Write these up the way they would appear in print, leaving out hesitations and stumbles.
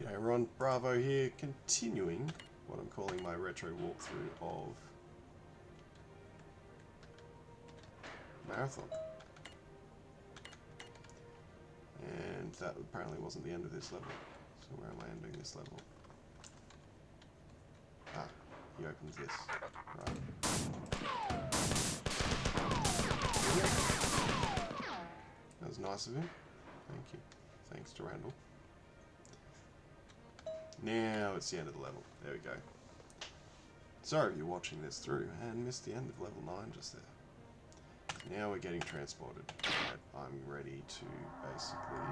G'day Ron, Bravo here, continuing what I'm calling my retro walkthrough of Marathon. And that apparently wasn't the end of this level. So where am I ending this level? Ah, he opens this. Right. That was nice of him. Thank you. Thanks to Randall. Now it's the end of the level. There we go. Sorry if you're watching this through and missed the end of level 9 just there. Now we're getting transported. I'm ready to basically...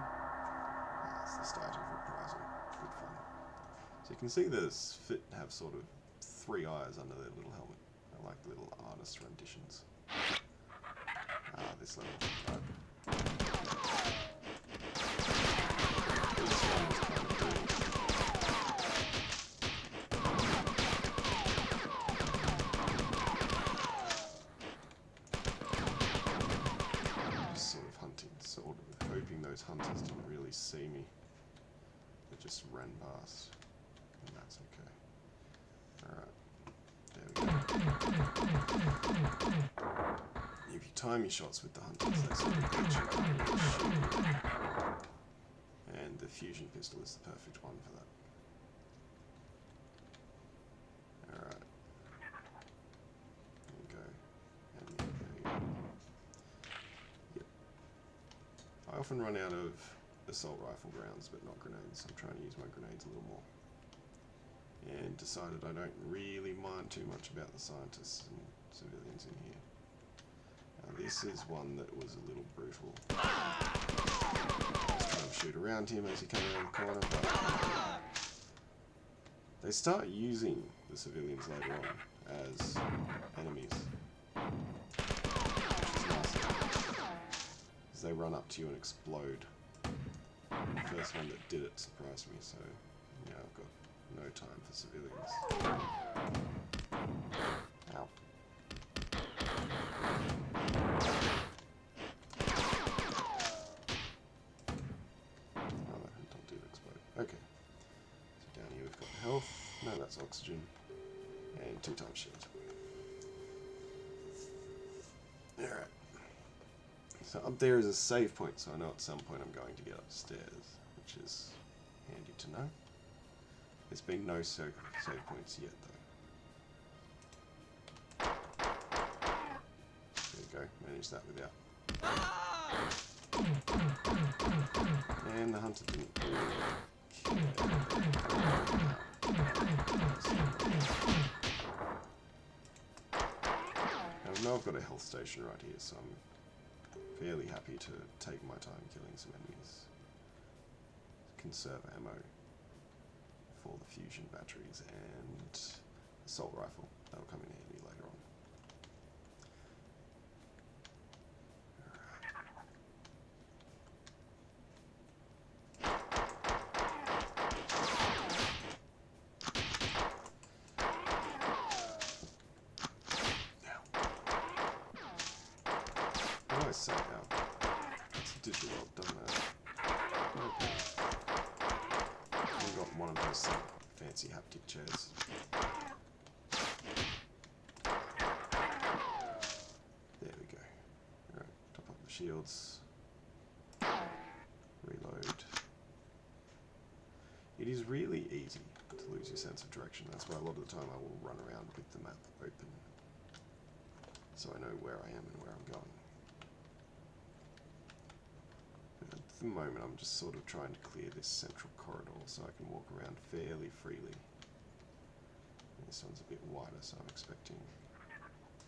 it's the start of Reprisal. Good fun. So you can see the Fit have sort of 3 eyes under their little helmet. I like the little artist renditions. This level. Right. This one was kind of cool. Sort of hoping those hunters didn't really see me. They just ran past. And that's okay. Alright. There we go. If you time your shots with the hunters, they sort of get you. And the fusion pistol is the perfect one for that. Alright. There we go. And there you go. I often run out of assault rifle rounds, but not grenades. I'm trying to use my grenades a little more. And decided I don't really mind too much about the scientists and civilians in here. Now this is one that was a little brutal. I was trying to shoot around him as he came around the corner, but they start using the civilians later on as enemies. They run up to you and explode. The first one that did it surprised me, so now I've got no time for civilians. Ow. Oh, that hunter did explode. Okay. So down here we've got health. No, that's oxygen. And 2 times shield. Alright. So up there is a save point, so I know at some point I'm going to get upstairs, which is handy to know. There's been no save points yet, though. There we go, managed that without. And the hunter didn't really Now I know I've got a health station right here, so I'm fairly happy to take my time killing some enemies. Conserve ammo for the fusion batteries and assault rifle. That'll come in handy later on. What do I say now? It's a digital world, doesn't it? Okay. I've got one of those fancy haptic chairs. There we go. Alright, top up the shields. Reload. It is really easy to lose your sense of direction. That's why a lot of the time I will run around with the map open, so I know where I am and where I'm going. At the moment I'm just sort of trying to clear this central corridor so I can walk around fairly freely. And this one's a bit wider, so I'm expecting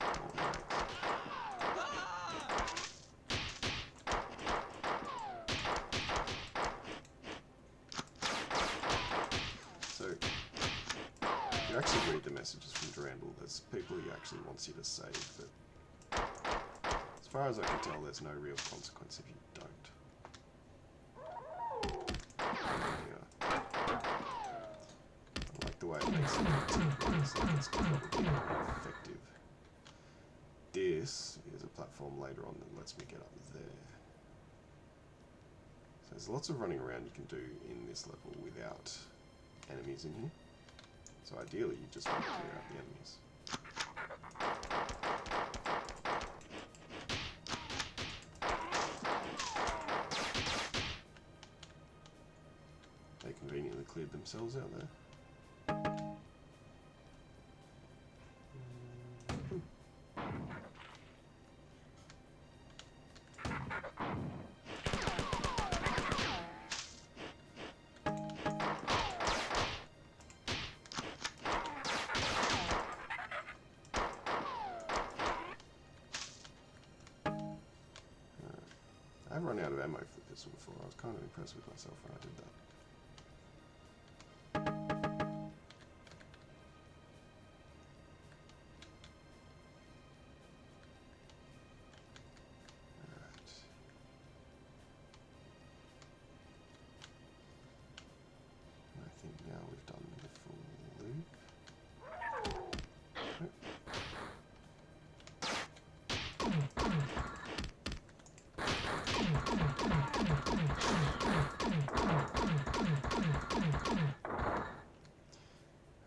more grenades. So, if you actually read the messages from Durandal, there's people he actually wants you to save, but as far as I can tell, there's no real consequence if you don't. The way it makes it it's probably more effective. This is a platform later on that lets me get up there. So there's lots of running around you can do in this level without enemies in here. So ideally, you just want to clear out the enemies. They conveniently cleared themselves out there. I've run out of ammo for the pistol before. I was kind of impressed with myself when I did that. Alright. I think now we've done the full loop.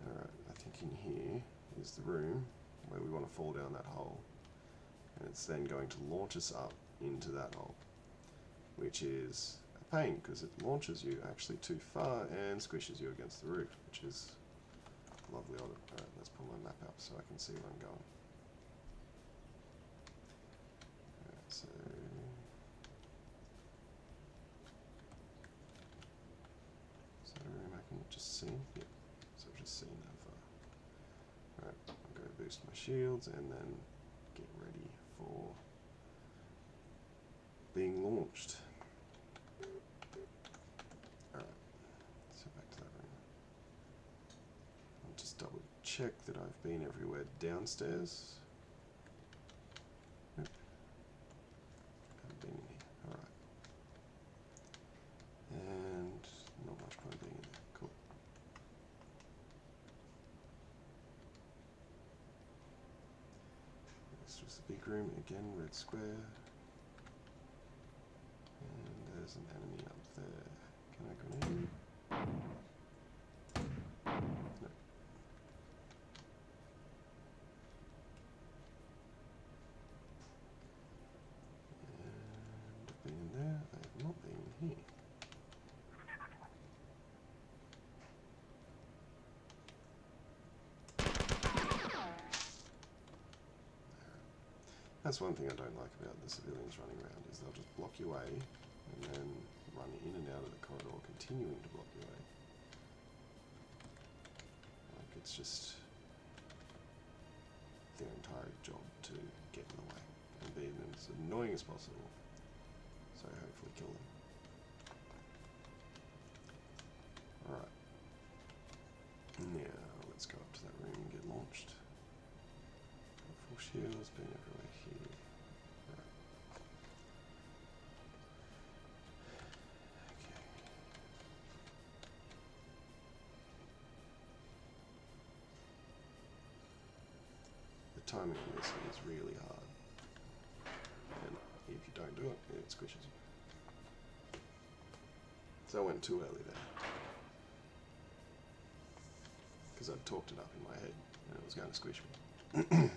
Alright, I think in here is the room where we want to fall down that hole. And it's then going to launch us up into that hole, which is a pain because it launches you actually too far and squishes you against the roof, which is lovely. Alright, let's pull my map up so I can see where I'm going. Alright, so is that a room I can just see? Yep. So I've just seen that far. Alright, I'll go boost my shields and then get ready for being launched. Alright, so back to that room. I'll just double check that I've been everywhere downstairs. Nope. Haven't been in here. Alright. And not much point being in there. Cool. This was the big room again, red square. And there's an enemy up there. Can I grenade? No. And I've been in there. I have not been in here. That's one thing I don't like about the civilians running around, is they'll just block your way and then run in and out of the corridor, continuing to block your way. Like, it's just their entire job to get in the way and be as annoying as possible. So hopefully kill them. Alright. Now let's go up to that room and get launched. Full shields, been everywhere here. Right. Okay. The timing on this is really hard. And if you don't do it, it squishes you. So I went too early there. Because I'd talked it up in my head and it was going to squish me.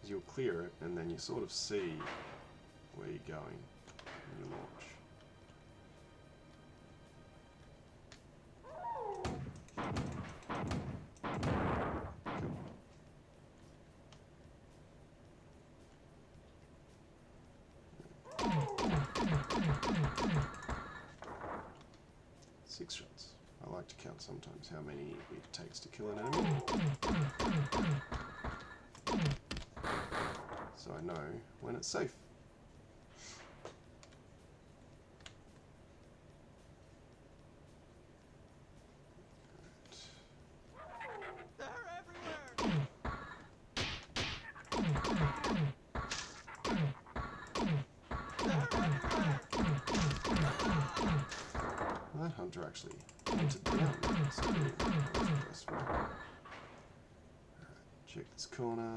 You'll clear it and then you sort of see where you're going when you launch. Six shots. I like to count sometimes how many it takes to kill an enemy. So I know when it's safe. They're everywhere. That hunter actually hunted down the civilian. That was the best one. Alright, check this corner.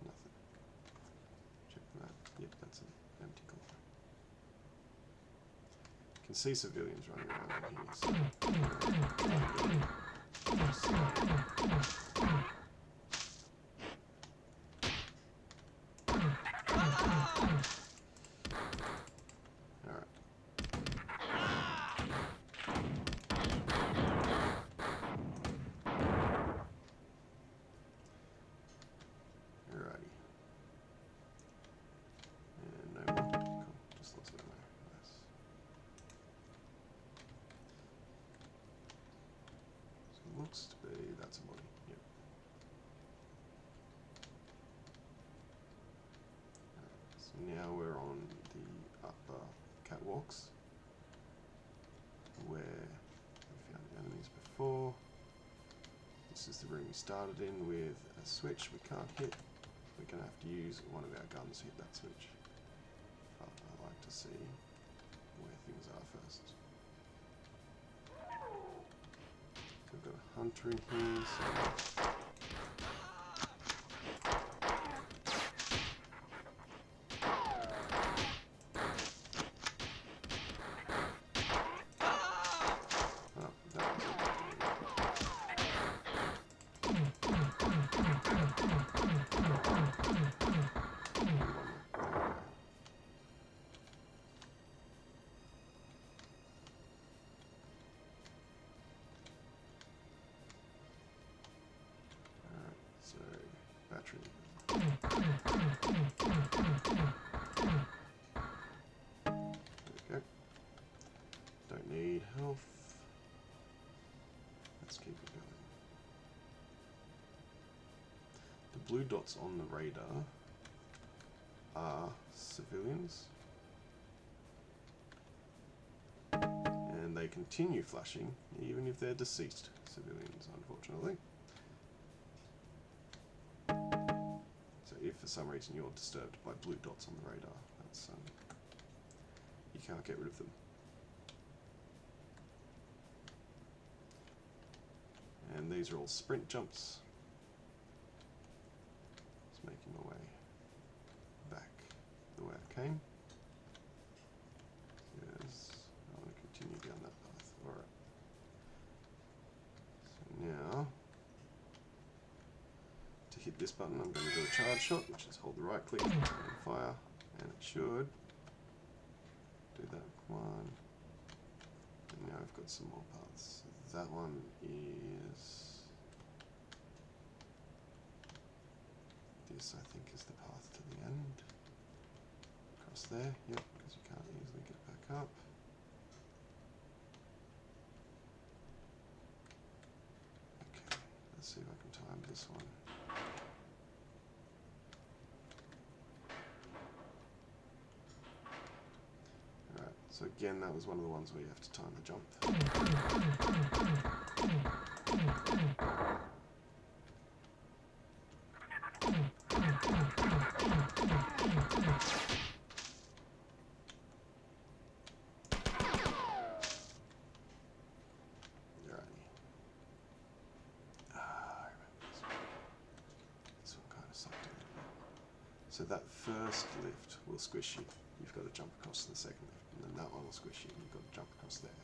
Nothing. Check the map. Yep, that's an empty corner. can see civilians running around in here. So, alright. Alrighty. And no more. Cool. Just lots of ammo. Nice. So it looks to be that's a body. Yep. So now we're on the upper catwalks where we found the enemies before. This is the room we started in with a switch we can't hit. We're going to have to use one of our guns to hit that switch. But I like to see where things are first. We've got a hunter in here, so battery. There we go. Don't need health. Let's keep it going. The blue dots on the radar are civilians. And they continue flashing even if they're deceased civilians, unfortunately. If for some reason you're disturbed by blue dots on the radar, that's you can't get rid of them. And these are all sprint jumps. Just making my way back the way I came. Yes, I want to continue down that path. Alright. So now, to hit this button, I'm going to do a charge shot, which is hold the right click and fire, and it should do that one. And now I've got some more paths. So that one is this, I think, is the path to the end. Across there, yep, because you can't easily get back up. Okay, let's see if I can time this one. So again, that was one of the ones where you have to time the jump. Alrighty. I remember this one. This one kind of sucked a little bit. So that first lift will squish you. You've got to jump across to the second lift. And then that one will squish you, you've got to jump across there.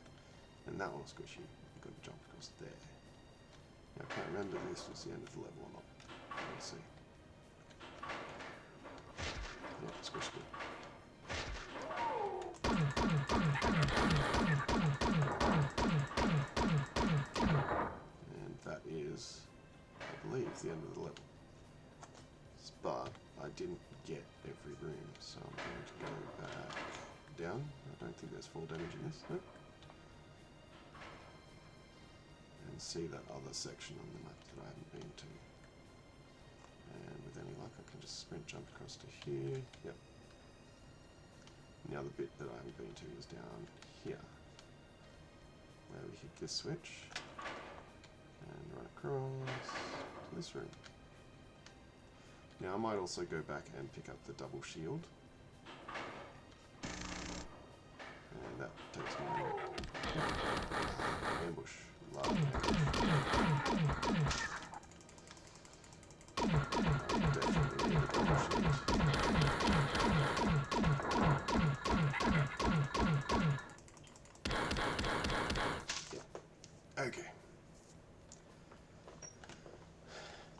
And that one will squish you, you've got to jump across there. Now, I can't remember if this was the end of the level or not. Let's see. Yeah, squished it. And that is, I believe, the end of the level. But I didn't get every room, so I'm going to go back down. I don't think there's full damage in this, nope. And see that other section on the map that I haven't been to. And with any luck I can just sprint jump across to here, yep. Now the bit that I haven't been to is down here, where we hit this switch, and run across to this room. Now I might also go back and pick up the double shield. And that takes me to ambush. Large ambush. Definitely need a double shield.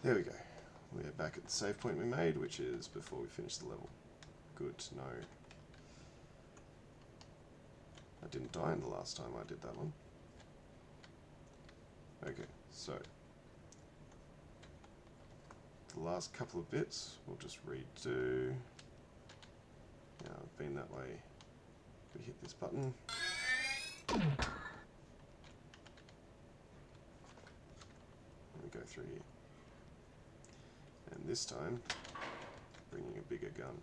There we go. We're back at the save point we made, which is before we finish the level. Good to know. I didn't die in the last time I did that one. Okay, so the last couple of bits we'll just redo. Now I've been that way. We hit this button. And we go through here. And this time, bringing a bigger gun.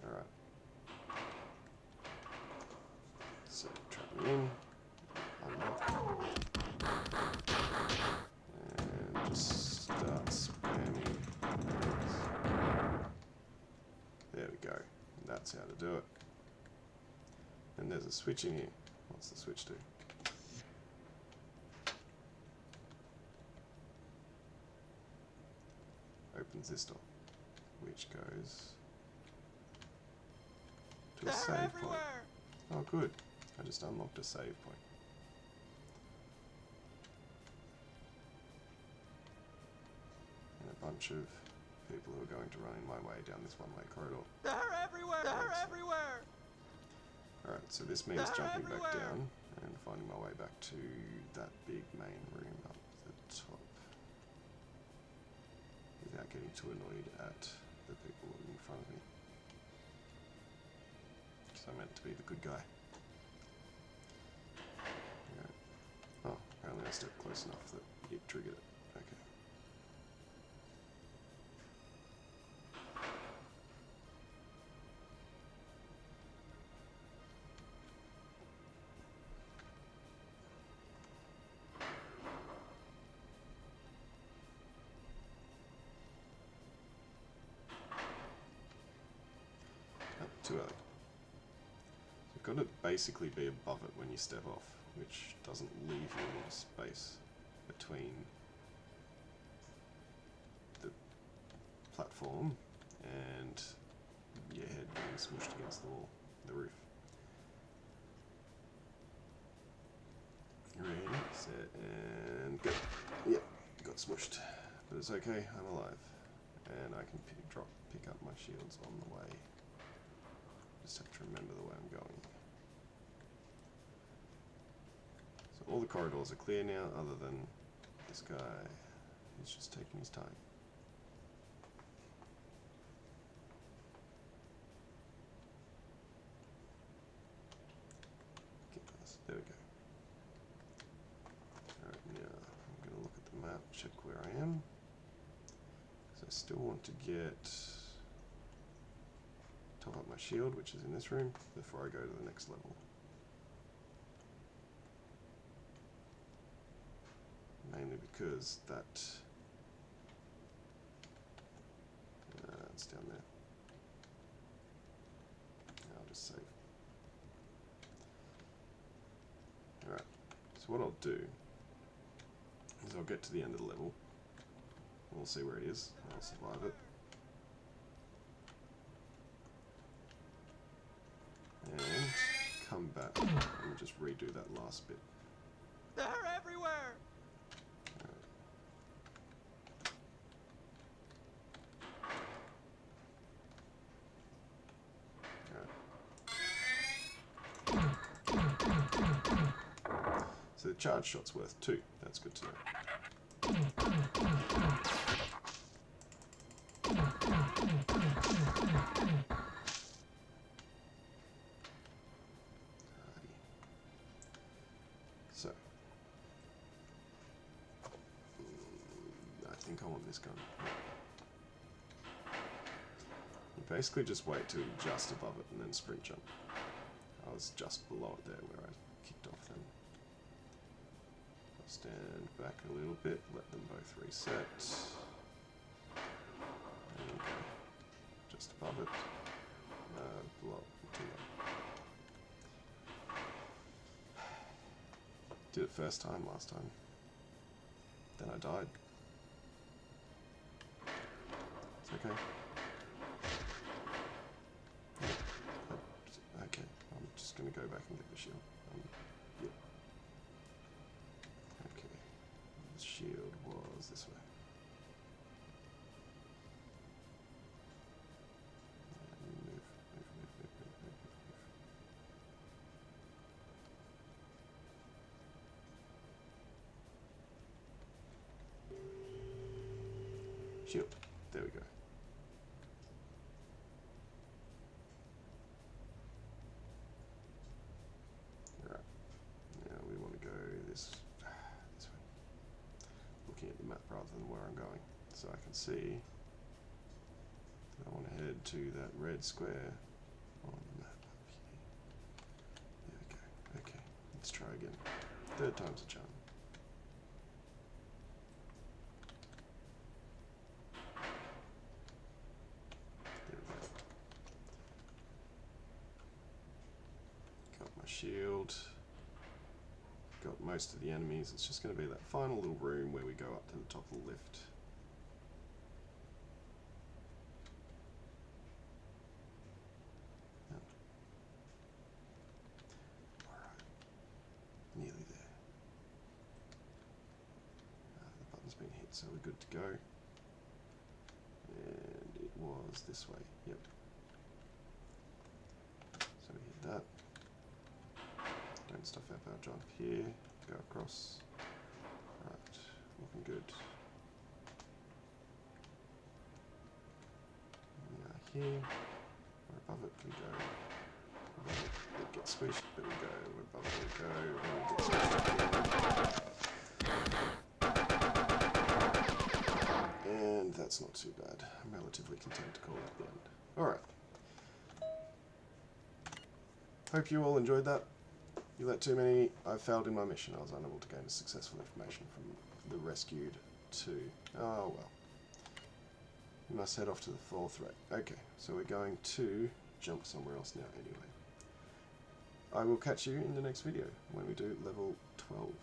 Alright. So, trapping in. Unlock. And just start spamming. There we go. That's how to do it. And there's a switch in here. What's the switch do? Opens this door, which goes to a They're save point. everywhere. Oh good, I just unlocked a save point. And a bunch of people who are going to run in my way down this one-way corridor. They're everywhere. They're everywhere. Alright, so this means They're jumping back everywhere. down and finding my way back to that big main room up the top. Without getting too annoyed at the people in front of me. Because I meant to be the good guy. Alright. Oh, apparently I stepped close enough that it triggered it. Okay. Too early. So you've got to basically be above it when you step off, which doesn't leave you a lot of space between the platform and your head being smushed against the wall, the roof. Ready, set, and go. Yep, got smushed. But it's okay, I'm alive. And I can pick up my shields on the way. Just have to remember the way I'm going. So all the corridors are clear now, other than this guy who's just taking his time. Get past. There we go. Alright, now I'm going to look at the map, check where I am. Because I still want to get... top up my shield, which is in this room, before I go to the next level. Mainly because that... it's down there. I'll just save. Alright, so what I'll do is I'll get to the end of the level. We'll see where it is, and I'll survive it. And come back and just redo that last bit. They're everywhere. So the charge shot's worth 2. That's good to know. So, I think I want this gun. You basically just wait till you're just above it and then sprint jump. I was just below it there where I kicked off then. I'll stand back a little bit, let them both reset. And go just above it. Below, too low. Did it first time last time. Then I died. It's okay. Okay, I'm just going to go back and get the shield. Yep. this way. Move, move, move, move, move, move, move. Shield. There we go. Alright. Now we want to go this way. Looking at the map rather than where I'm going. So I can see that I want to head to that red square on the map up here. There we go. Okay, let's try again. Third time's a charm. There we go. Got my shield. Got most of the enemies. It's just going to be that final little room where we go up to the top of the lift. Alright. Nearly there. The button's been hit, so we're good to go. And it was this way. Yep. So we hit that. Don't stuff up our jump here. Go across. Right, looking good. We are here. We're above it. We go. Above it. It gets squished, but we go. We're above it. We go. And we get squished again. And that's not too bad. I'm relatively content to call it the end. Alright. Hope you all enjoyed that. You let too many, I failed in my mission. I was unable to gain successful information from the rescued two. Oh well. We must head off to the fourth threat. Okay, so we're going to jump somewhere else now anyway. I will catch you in the next video when we do level 12.